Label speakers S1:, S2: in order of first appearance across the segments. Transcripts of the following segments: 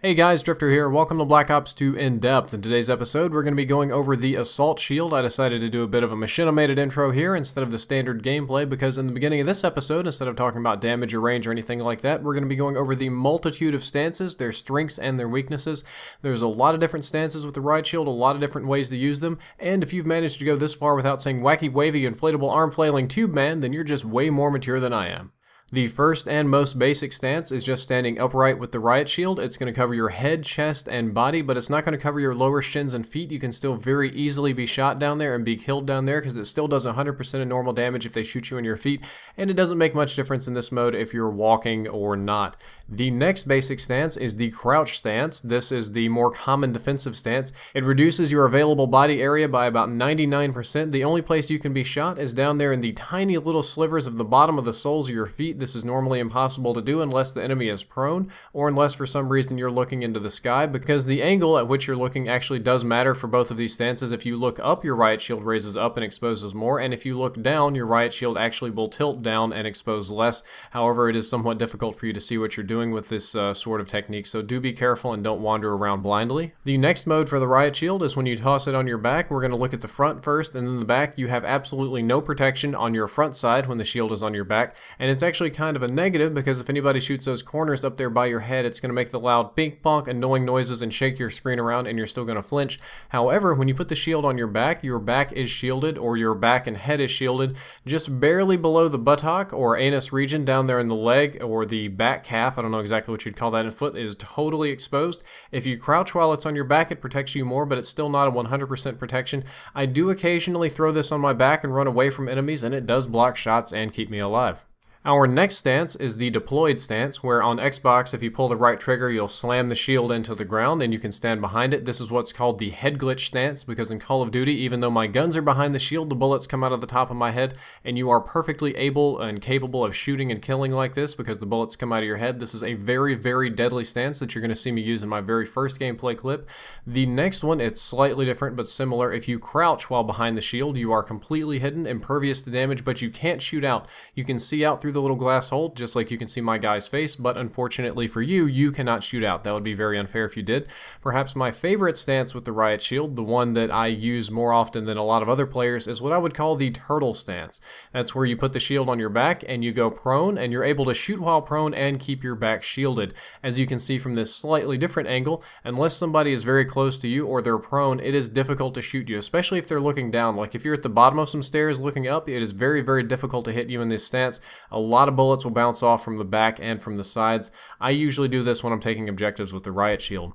S1: Hey guys, Drifter here. Welcome to Black Ops 2 In-Depth. In today's episode, we're going to be going over the Assault Shield. I decided to do a bit of a machinimated intro here instead of the standard gameplay because in the beginning of this episode, instead of talking about damage or range or anything like that, we're going to be going over the multitude of stances, their strengths and their weaknesses. There's a lot of different stances with the Riot Shield, a lot of different ways to use them, and if you've managed to go this far without saying wacky, wavy, inflatable, arm-flailing tube man, then you're just way more mature than I am. The first and most basic stance is just standing upright with the Riot Shield. It's going to cover your head, chest, and body, but it's not going to cover your lower shins and feet. You can still very easily be shot down there and be killed down there because it still does 100% of normal damage if they shoot you in your feet, and it doesn't make much difference in this mode if you're walking or not. The next basic stance is the crouch stance. This is the more common defensive stance. It reduces your available body area by about 99%. The only place you can be shot is down there in the tiny little slivers of the bottom of the soles of your feet. This is normally impossible to do unless the enemy is prone or unless for some reason you're looking into the sky, because the angle at which you're looking actually does matter for both of these stances. If you look up, your Riot Shield raises up and exposes more, and if you look down, your Riot Shield actually will tilt down and expose less. However, it is somewhat difficult for you to see what you're doing with this sort of technique, so do be careful and don't wander around blindly. The next mode for the Riot Shield is when you toss it on your back. We're going to look at the front first, and then the back. You have absolutely no protection on your front side when the shield is on your back, and it's actually kind of a negative because if anybody shoots those corners up there by your head, it's going to make the loud pink bonk annoying noises and shake your screen around, and you're still going to flinch. However, when you put the shield on your back is shielded, or your back and head is shielded just barely below the buttock or anus region down there in the leg or the back calf. I don't know exactly what you'd call that in foot, is totally exposed. If you crouch while it's on your back, it protects you more, but it's still not a 100% protection. I do occasionally throw this on my back and run away from enemies, and it does block shots and keep me alive. Our next stance is the deployed stance, where on Xbox, if you pull the right trigger, you'll slam the shield into the ground and you can stand behind it. This is what's called the head glitch stance, because in Call of Duty, even though my guns are behind the shield, the bullets come out of the top of my head, and you are perfectly able and capable of shooting and killing like this because the bullets come out of your head. This is a very, very deadly stance that you're going to see me use in my very first gameplay clip. The next one, it's slightly different but similar. If you crouch while behind the shield, you are completely hidden, impervious to damage, but you can't shoot out. You can see out through the little glass hole, just like you can see my guy's face, but unfortunately for you, you cannot shoot out. That would be very unfair if you did. Perhaps my favorite stance with the Riot Shield, the one that I use more often than a lot of other players, is what I would call the turtle stance. That's where you put the shield on your back and you go prone, and you're able to shoot while prone and keep your back shielded. As you can see from this slightly different angle, unless somebody is very close to you or they're prone, it is difficult to shoot you, especially if they're looking down. Like if you're at the bottom of some stairs looking up, it is very, very difficult to hit you in this stance. A lot of bullets will bounce off from the back and from the sides. I usually do this when I'm taking objectives with the Riot Shield.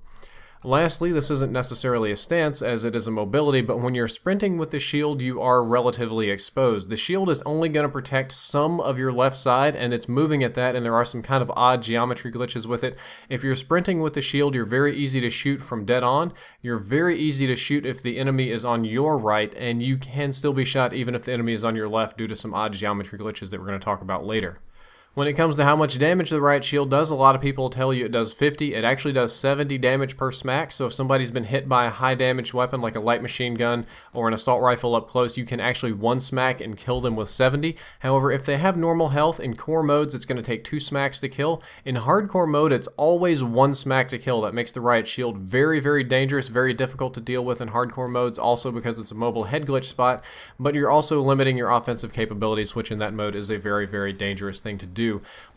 S1: Lastly, this isn't necessarily a stance as it is a mobility, but when you're sprinting with the shield, you are relatively exposed. The shield is only going to protect some of your left side, and it's moving at that, and there are some kind of odd geometry glitches with it. If you're sprinting with the shield, you're very easy to shoot from dead on. You're very easy to shoot if the enemy is on your right, and you can still be shot even if the enemy is on your left due to some odd geometry glitches that we're going to talk about later. When it comes to how much damage the Riot Shield does, a lot of people tell you it does 50. It actually does 70 damage per smack, so if somebody's been hit by a high damage weapon like a light machine gun or an assault rifle up close, you can actually one smack and kill them with 70. However, if they have normal health, in core modes it's going to take 2 smacks to kill. In hardcore mode, it's always 1 smack to kill. That makes the Riot Shield very, very dangerous, very difficult to deal with in hardcore modes, also because it's a mobile head glitch spot, but you're also limiting your offensive capabilities, which in that mode is a very, very dangerous thing to do.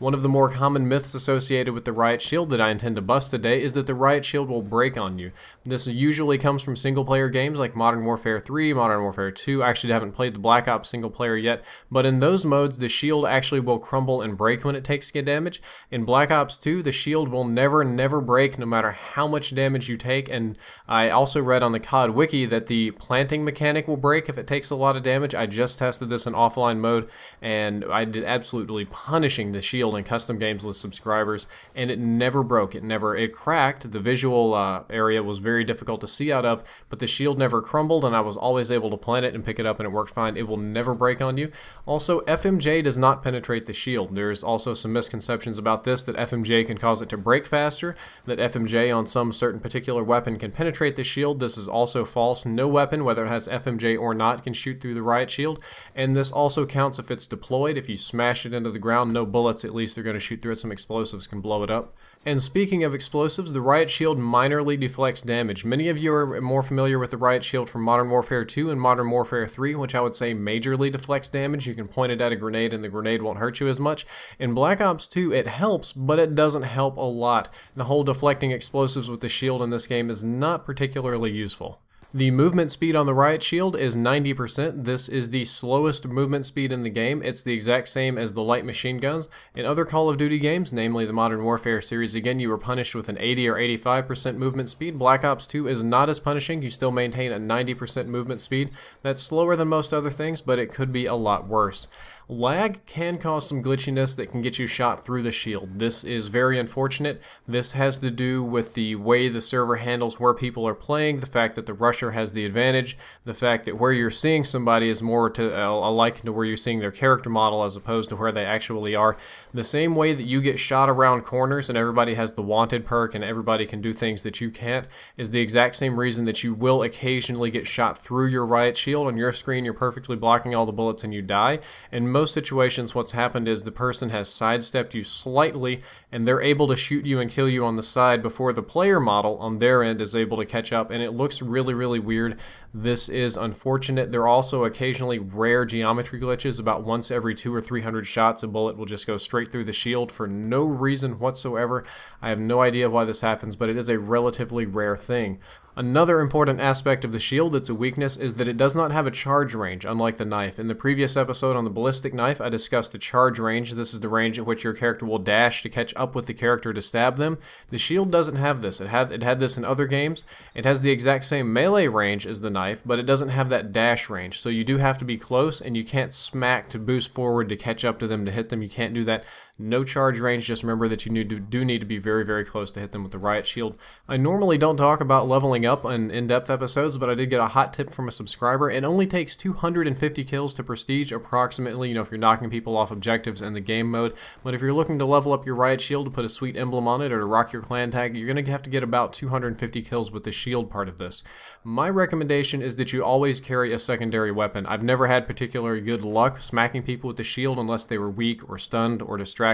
S1: One of the more common myths associated with the Riot Shield that I intend to bust today is that the Riot Shield will break on you. This usually comes from single-player games like Modern Warfare 3, Modern Warfare 2. I actually haven't played the Black Ops single-player yet, but in those modes, the shield actually will crumble and break when it takes damage. In Black Ops 2, the shield will never, never break no matter how much damage you take, and I also read on the COD Wiki that the planting mechanic will break if it takes a lot of damage. I just tested this in offline mode, and I did absolutely punishing the shield in custom games with subscribers, and it never broke. It cracked. The visual area was very difficult to see out of, but the shield never crumbled, and I was always able to plant it and pick it up, and it worked fine. It will never break on you. Also, FMJ does not penetrate the shield. There's also some misconceptions about this, that FMJ can cause it to break faster, that FMJ on some certain particular weapon can penetrate the shield. This is also false. No weapon, whether it has FMJ or not, can shoot through the Riot Shield, and this also counts if it's deployed. If you smash it into the ground, no bullets at least are going to shoot through it. Some explosives can blow it up. And speaking of explosives, the Riot Shield minorly deflects damage. Many of you are more familiar with the Riot Shield from Modern Warfare 2 and Modern Warfare 3, which I would say majorly deflects damage. You can point it at a grenade and the grenade won't hurt you as much. In Black Ops 2, it helps, but it doesn't help a lot. The whole deflecting explosives with the shield in this game is not particularly useful. The movement speed on the Riot Shield is 90%. This is the slowest movement speed in the game. It's the exact same as the light machine guns. In other Call of Duty games, namely the Modern Warfare series, again, you were punished with an 80 or 85% movement speed. Black Ops 2 is not as punishing. You still maintain a 90% movement speed. That's slower than most other things, but it could be a lot worse. Lag can cause some glitchiness that can get you shot through the shield. This is very unfortunate. This has to do with the way the server handles where people are playing, the fact that the rusher has the advantage, the fact that where you're seeing somebody is more to alike to where you're seeing their character model as opposed to where they actually are. The same way that you get shot around corners and everybody has the wanted perk and everybody can do things that you can't is the exact same reason that you will occasionally get shot through your Riot Shield. On your screen, you're perfectly blocking all the bullets and you die. And most situations what's happened is the person has sidestepped you slightly and they're able to shoot you and kill you on the side before the player model on their end is able to catch up, and it looks really weird. This is unfortunate. There are also occasionally rare geometry glitches. About once every 200 or 300 shots a bullet will just go straight through the shield for no reason whatsoever. I have no idea why this happens, but it is a relatively rare thing. Another important aspect of the shield that's a weakness is that it does not have a charge range, unlike the knife. In the previous episode on the ballistic knife, I discussed the charge range. This is the range at which your character will dash to catch up with the character to stab them. The shield doesn't have this. It had this in other games. It has the exact same melee range as the knife, but it doesn't have that dash range. So you do have to be close, and you can't smack to boost forward to catch up to them to hit them. You can't do that. No charge range, just remember that you do need to be very close to hit them with the Riot Shield. I normally don't talk about leveling up in in-depth episodes, but I did get a hot tip from a subscriber. It only takes 250 kills to prestige approximately, if you're knocking people off objectives in the game mode. But if you're looking to level up your Riot Shield to put a sweet emblem on it or to rock your clan tag, you're going to have to get about 250 kills with the shield part of this. My recommendation is that you always carry a secondary weapon. I've never had particularly good luck smacking people with the shield unless they were weak or stunned or distracted.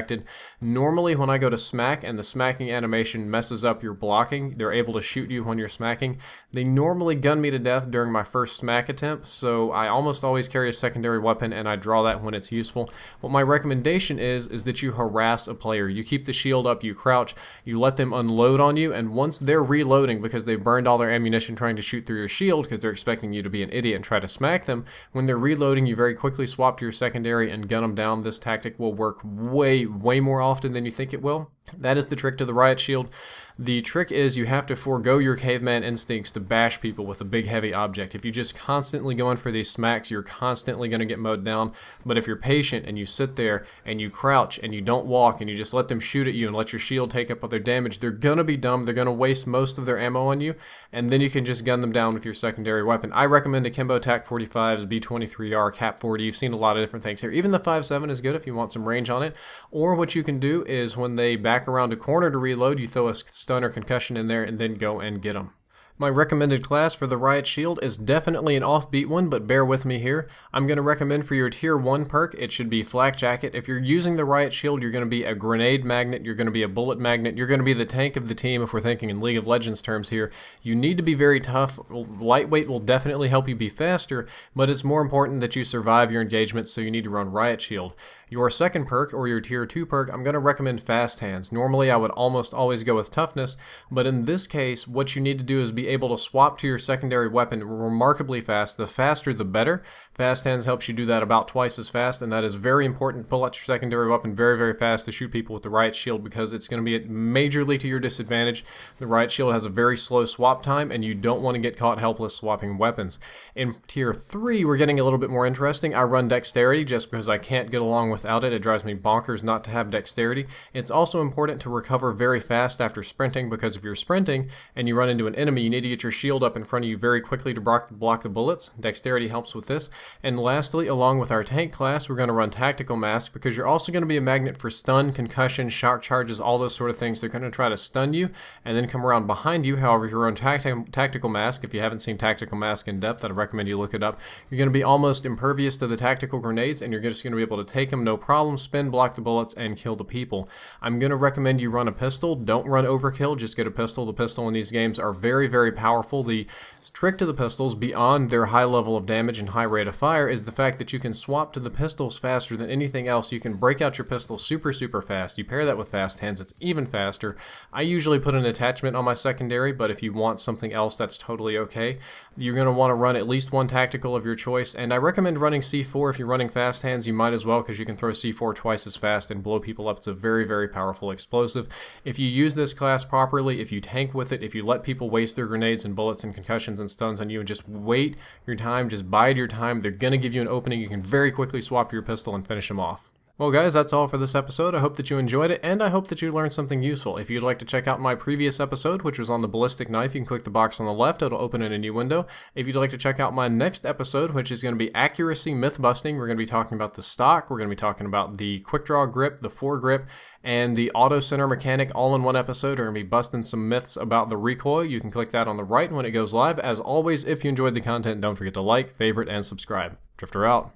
S1: Normally when I go to smack and the smacking animation messes up your blocking, they're able to shoot you when you're smacking. They normally gun me to death during my first smack attempt, so I almost always carry a secondary weapon and I draw that when it's useful. What my recommendation is that you harass a player. You keep the shield up, you crouch, you let them unload on you, and once they're reloading because they've burned all their ammunition trying to shoot through your shield because they're expecting you to be an idiot and try to smack them, when they're reloading you very quickly swap to your secondary and gun them down. This tactic will work way more often than you think it will. That is the trick to the Riot Shield. The trick is you have to forego your caveman instincts to bash people with a big heavy object. If you just constantly go in for these smacks, you're constantly going to get mowed down. But if you're patient and you sit there and you crouch and you don't walk and you just let them shoot at you and let your shield take up all their damage, they're going to be dumb. They're going to waste most of their ammo on you, and then you can just gun them down with your secondary weapon. I recommend Akimbo TAC-45s, B-23R, Cap-40. You've seen a lot of different things here. Even the 5.7 is good if you want some range on it. Or what you can do is when they back around a corner to reload, you throw a stun or concussion in there and then go and get them. My recommended class for the Riot Shield is definitely an offbeat one, but bear with me here. I'm going to recommend for your Tier 1 perk, it should be Flak Jacket. If you're using the Riot Shield, you're going to be a grenade magnet, you're going to be a bullet magnet, you're going to be the tank of the team if we're thinking in League of Legends terms here. You need to be very tough. Lightweight will definitely help you be faster, but it's more important that you survive your engagements, so you need to run Riot Shield. Your second perk, or your Tier 2 perk, I'm going to recommend Fast Hands. Normally I would almost always go with Toughness, but in this case what you need to do is be able to swap to your secondary weapon remarkably fast. The faster the better. Fast Hands helps you do that about twice as fast, and that is very important. Pull out your secondary weapon very fast to shoot people with the Riot Shield because it's going to be majorly to your disadvantage. The Riot Shield has a very slow swap time and you don't want to get caught helpless swapping weapons. In Tier 3 we're getting a little bit more interesting. I run Dexterity just because I can't get along without it. It drives me bonkers not to have Dexterity. It's also important to recover very fast after sprinting, because if you're sprinting and you run into an enemy, you need to get your shield up in front of you very quickly to block the bullets. Dexterity helps with this. And lastly, along with our tank class, we're going to run Tactical Mask, because you're also going to be a magnet for stun, concussion, shock charges, all those sort of things. They're going to try to stun you and then come around behind you. However, if you run Tactical Mask, if you haven't seen Tactical Mask in depth, I'd recommend you look it up. You're going to be almost impervious to the tactical grenades, and you're just going to be able to take them no problem, spin, block the bullets, and kill the people. I'm going to recommend you run a pistol. Don't run overkill, just get a pistol. The pistol in these games are very, very powerful. The trick to the pistols, beyond their high level of damage and high rate of fire, is the fact that you can swap to the pistols faster than anything else. You can break out your pistol super, super fast. You pair that with fast hands, it's even faster. I usually put an attachment on my secondary, but if you want something else, that's totally okay. You're going to want to run at least one tactical of your choice, and I recommend running C4. If you're running fast hands, you might as well, because you can throw C4 twice as fast and blow people up. It's a very, very powerful explosive. If you use this class properly, if you tank with it, if you let people waste their grenades and bullets and concussions and stuns on you and just wait your time, just bide your time, they're going to give you an opening. You can very quickly swap to your pistol and finish them off. Well guys, that's all for this episode. I hope that you enjoyed it, and I hope that you learned something useful. If you'd like to check out my previous episode, which was on the ballistic knife, you can click the box on the left. It'll open in a new window. If you'd like to check out my next episode, which is going to be accuracy myth busting, we're going to be talking about the stock, we're going to be talking about the quick draw grip, the foregrip, and the auto center mechanic all in one episode. We're going to be busting some myths about the recoil. You can click that on the right when it goes live. As always, if you enjoyed the content, don't forget to like, favorite, and subscribe. Drifter out.